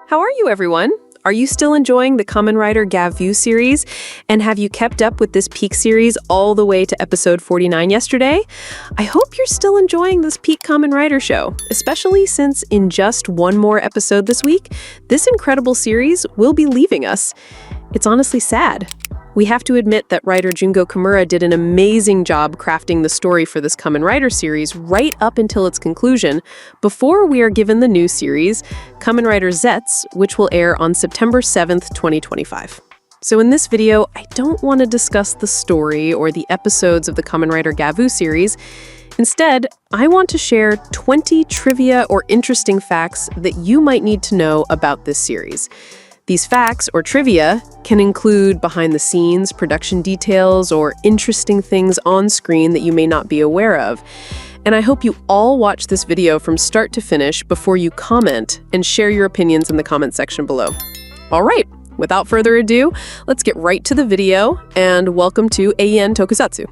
How are you, everyone? Are you still enjoying the Kamen Rider Gavv series? And have you kept up with this Peak series all the way to episode 49 yesterday? I hope you're still enjoying this Peak Kamen Rider show, especially since in just one more episode this week, this incredible series will be leaving us. It's honestly sad. We have to admit that writer Jungo Kimura did an amazing job crafting the story for this Kamen Rider series right up until its conclusion, before we are given the new series, Kamen Rider Zets, which will air on September 7th, 2025. So in this video, I don't want to discuss the story or the episodes of the Kamen Rider Gavv series. Instead, I want to share 20 trivia or interesting facts that you might need to know about this series. These facts, or trivia, can include behind-the-scenes production details or interesting things on screen that you may not be aware of. And I hope you all watch this video from start to finish before you comment and share your opinions in the comment section below. All right, without further ado, let's get right to the video, and welcome to Eien Tokusatsu.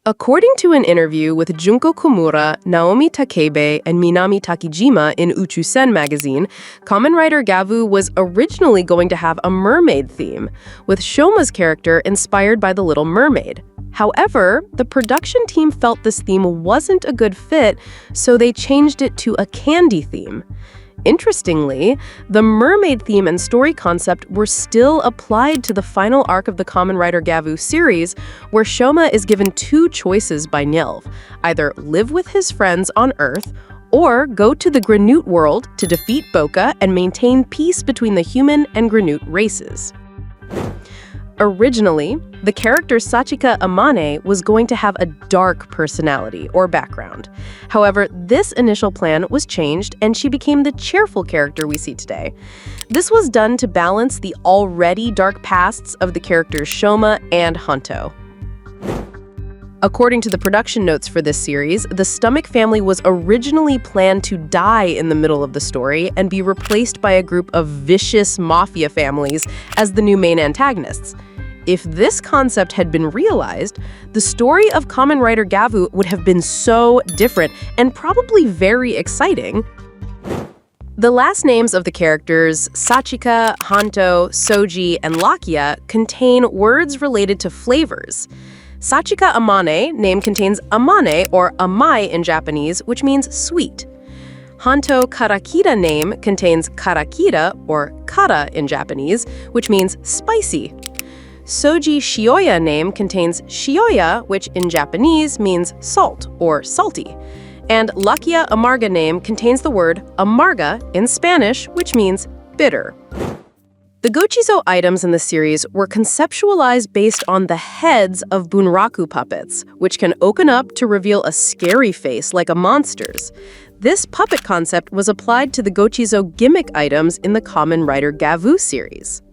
According to an interview with Junko Kimura, Naomi Takebe, and Minami Takijima in Uchusen magazine, Kamen Rider Gavv was originally going to have a mermaid theme, with Shoma's character inspired by The Little Mermaid. However, the production team felt this theme wasn't a good fit, so they changed it to a candy theme. Interestingly, the mermaid theme and story concept were still applied to the final arc of the Kamen Rider Gavv series, where Shoma is given two choices by Njelv: either live with his friends on Earth, or go to the Granute world to defeat Boka and maintain peace between the human and Granute races. Originally, the character Sachika Amane was going to have a dark personality or background. However, this initial plan was changed and she became the cheerful character we see today. This was done to balance the already dark pasts of the characters Shoma and Hanto. According to the production notes for this series, the Stomach family was originally planned to die in the middle of the story and be replaced by a group of vicious mafia families as the new main antagonists. If this concept had been realized, the story of Kamen Rider Gavv would have been so different and probably very exciting. The last names of the characters, Sachika, Hanto, Soji, and Lakia, contain words related to flavors. Sachika Amane name contains amane, or amai in Japanese, which means sweet. Hanto Karakira name contains karakira, or kara in Japanese, which means spicy. Soji Shioya name contains shioya, which in Japanese means salt or salty. And Lakia Amarga name contains the word amarga in Spanish, which means bitter. The Gochizo items in the series were conceptualized based on the heads of bunraku puppets, which can open up to reveal a scary face like a monster's. This puppet concept was applied to the Gochizo gimmick items in the Kamen Rider Gavv series.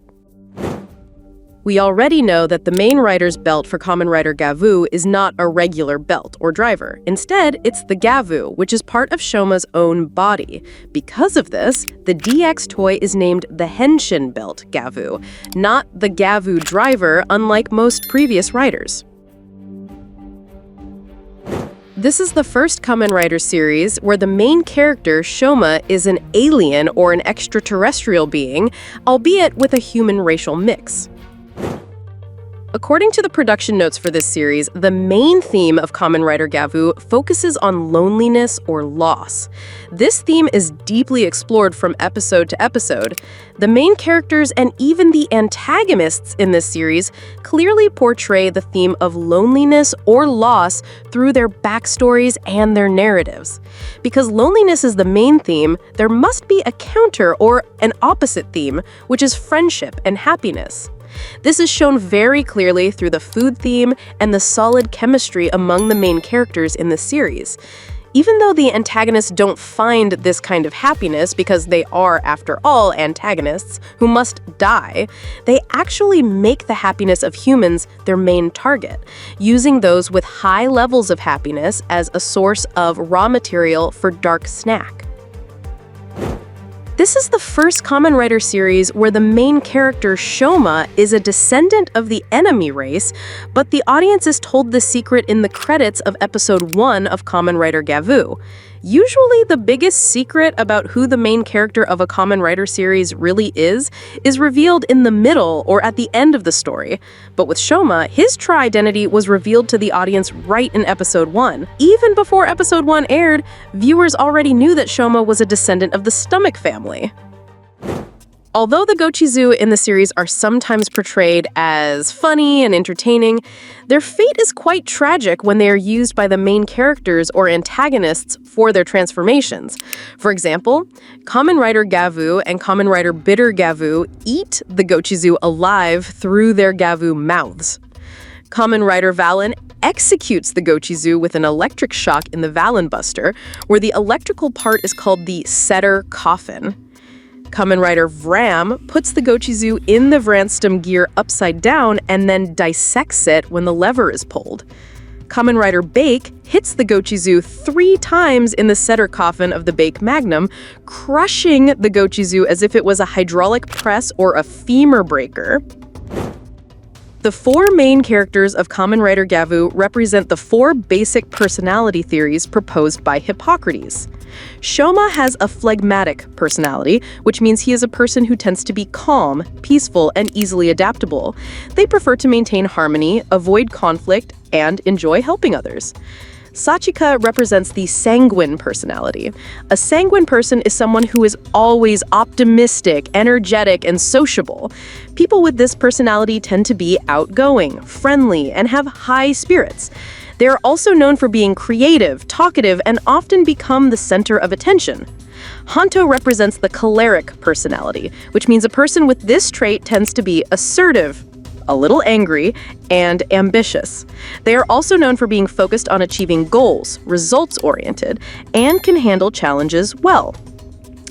We already know that the main rider's belt for Kamen Rider Gavv is not a regular belt or driver. Instead, it's the Gavv, which is part of Shoma's own body. Because of this, the DX toy is named the Henshin belt Gavv, not the Gavv driver, unlike most previous riders. This is the first Kamen Rider series where the main character, Shoma, is an alien or an extraterrestrial being, albeit with a human racial mix. According to the production notes for this series, the main theme of Kamen Rider Gavv focuses on loneliness or loss. This theme is deeply explored from episode to episode. The main characters and even the antagonists in this series clearly portray the theme of loneliness or loss through their backstories and their narratives. Because loneliness is the main theme, there must be a counter or an opposite theme, which is friendship and happiness. This is shown very clearly through the food theme and the solid chemistry among the main characters in the series. Even though the antagonists don't find this kind of happiness because they are, after all, antagonists who must die, they actually make the happiness of humans their main target, using those with high levels of happiness as a source of raw material for dark snack. This is the first Kamen Rider series where the main character, Shoma, is a descendant of the enemy race, but the audience is told the secret in the credits of episode 1 of Kamen Rider Gavv. Usually, the biggest secret about who the main character of a Kamen Rider series really is revealed in the middle or at the end of the story. But with Shoma, his true identity was revealed to the audience right in episode 1. Even before episode 1 aired, viewers already knew that Shoma was a descendant of the Stomach family. Although the Gochizu in the series are sometimes portrayed as funny and entertaining, their fate is quite tragic when they are used by the main characters or antagonists for their transformations. For example, Kamen Rider Gavv and Kamen Rider Bitter Gavv eat the Gochizu alive through their Gavv mouths. Kamen Rider Valen executes the Gochizu with an electric shock in the Valen Buster, where the electrical part is called the setter coffin. Kamen Rider Vram puts the Gochizu in the Vranstum gear upside down and then dissects it when the lever is pulled. Kamen Rider Bake hits the Gochizu 3 times in the setter coffin of the Bake Magnum, crushing the Gochizu as if it was a hydraulic press or a femur breaker. The 4 main characters of Kamen Rider Gavv represent the 4 basic personality theories proposed by Hippocrates. Shoma has a phlegmatic personality, which means he is a person who tends to be calm, peaceful, and easily adaptable. They prefer to maintain harmony, avoid conflict, and enjoy helping others. Sachika represents the sanguine personality. A sanguine person is someone who is always optimistic, energetic, and sociable. People with this personality tend to be outgoing, friendly, and have high spirits. They are also known for being creative, talkative, and often become the center of attention. Hanto represents the choleric personality, which means a person with this trait tends to be assertive, a little angry, and ambitious. They are also known for being focused on achieving goals, results-oriented, and can handle challenges well.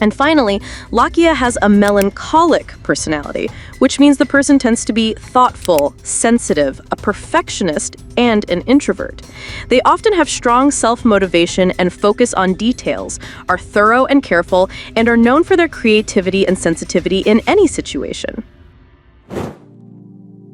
And finally, Lakia has a melancholic personality, which means the person tends to be thoughtful, sensitive, a perfectionist, and an introvert. They often have strong self-motivation and focus on details, are thorough and careful, and are known for their creativity and sensitivity in any situation.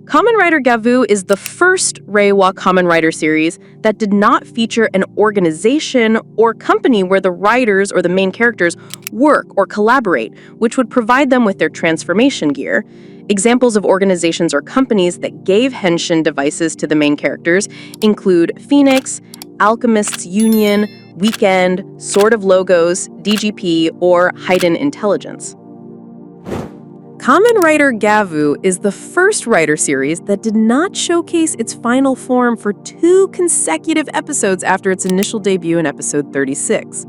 Kamen Rider Gavv is the first Reiwa Kamen Rider series that did not feature an organization or company where the riders or the main characters work or collaborate, which would provide them with their transformation gear. Examples of organizations or companies that gave henshin devices to the main characters include Phoenix, Alchemists Union, Weekend, Sword of Logos, DGP, or Hidden Intelligence. Kamen Rider Gavv is the first Rider series that did not showcase its final form for 2 consecutive episodes after its initial debut in episode 36.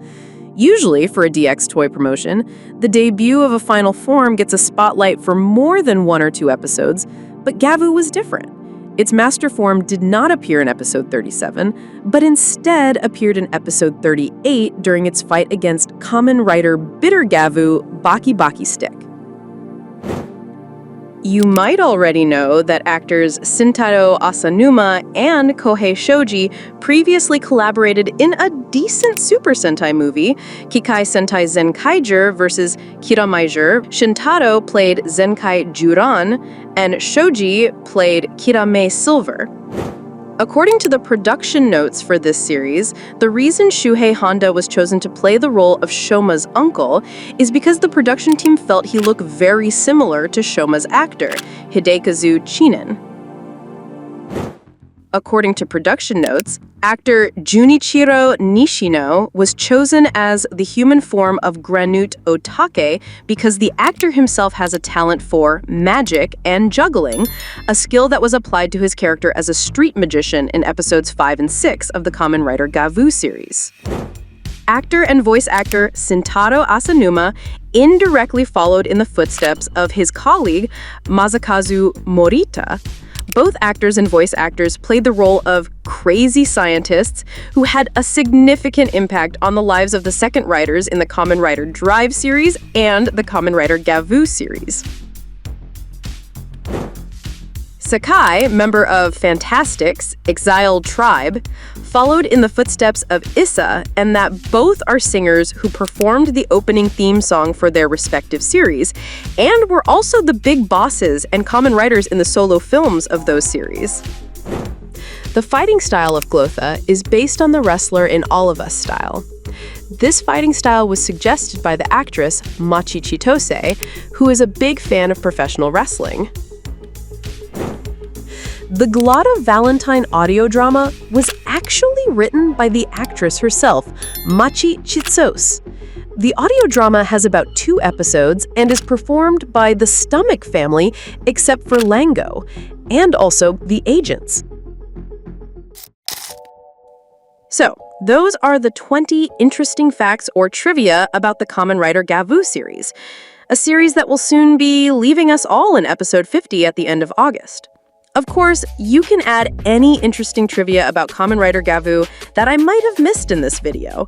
Usually, for a DX toy promotion, the debut of a final form gets a spotlight for more than 1 or 2 episodes, but Gavv was different. Its master form did not appear in episode 37, but instead appeared in episode 38 during its fight against Kamen Rider Bitter Gavv Baki Baki Stick. You might already know that actors Shintaro Asanuma and Kohei Shoji previously collaborated in a decent Super Sentai movie, Kikai Sentai Zenkaiger vs. Kiramaiger. Shintaro played Zenkai Juran, and Shoji played Kirame Silver. According to the production notes for this series, the reason Shuhei Honda was chosen to play the role of Shoma's uncle is because the production team felt he looked very similar to Shoma's actor, Hidekazu Chinen. According to production notes, actor Junichiro Nishino was chosen as the human form of Granute Otake because the actor himself has a talent for magic and juggling, a skill that was applied to his character as a street magician in episodes 5 and 6 of the Kamen Rider Gavv series. Actor and voice actor Shintaro Asanuma indirectly followed in the footsteps of his colleague Masakazu Morita. Both actors and voice actors played the role of crazy scientists who had a significant impact on the lives of the second riders in the Kamen Rider Drive series and the Kamen Rider Gavv series. Sakai, member of Fantastic's exiled tribe, followed in the footsteps of Issa, and that both are singers who performed the opening theme song for their respective series, and were also the big bosses and Kamen Riders in the solo films of those series. The fighting style of Glotha is based on the wrestler in All of Us style. This fighting style was suggested by the actress Machi Chitose, who is a big fan of professional wrestling. The Glotta Valentine audio drama was actually written by the actress herself, Machi Chitose. The audio drama has about 2 episodes and is performed by the Stomach family, except for Lango, and also the agents. So, those are the 20 interesting facts or trivia about the Kamen Rider Gavv series, a series that will soon be leaving us all in episode 50 at the end of August. Of course, you can add any interesting trivia about Kamen Rider Gavv that I might have missed in this video.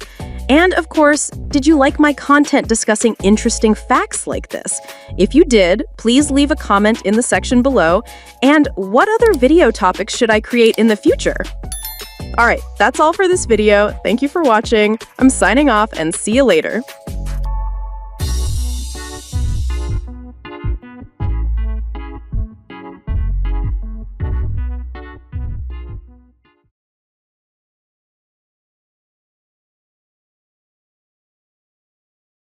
And of course, did you like my content discussing interesting facts like this? If you did, please leave a comment in the section below. And what other video topics should I create in the future? All right, that's all for this video. Thank you for watching. I'm signing off and see you later.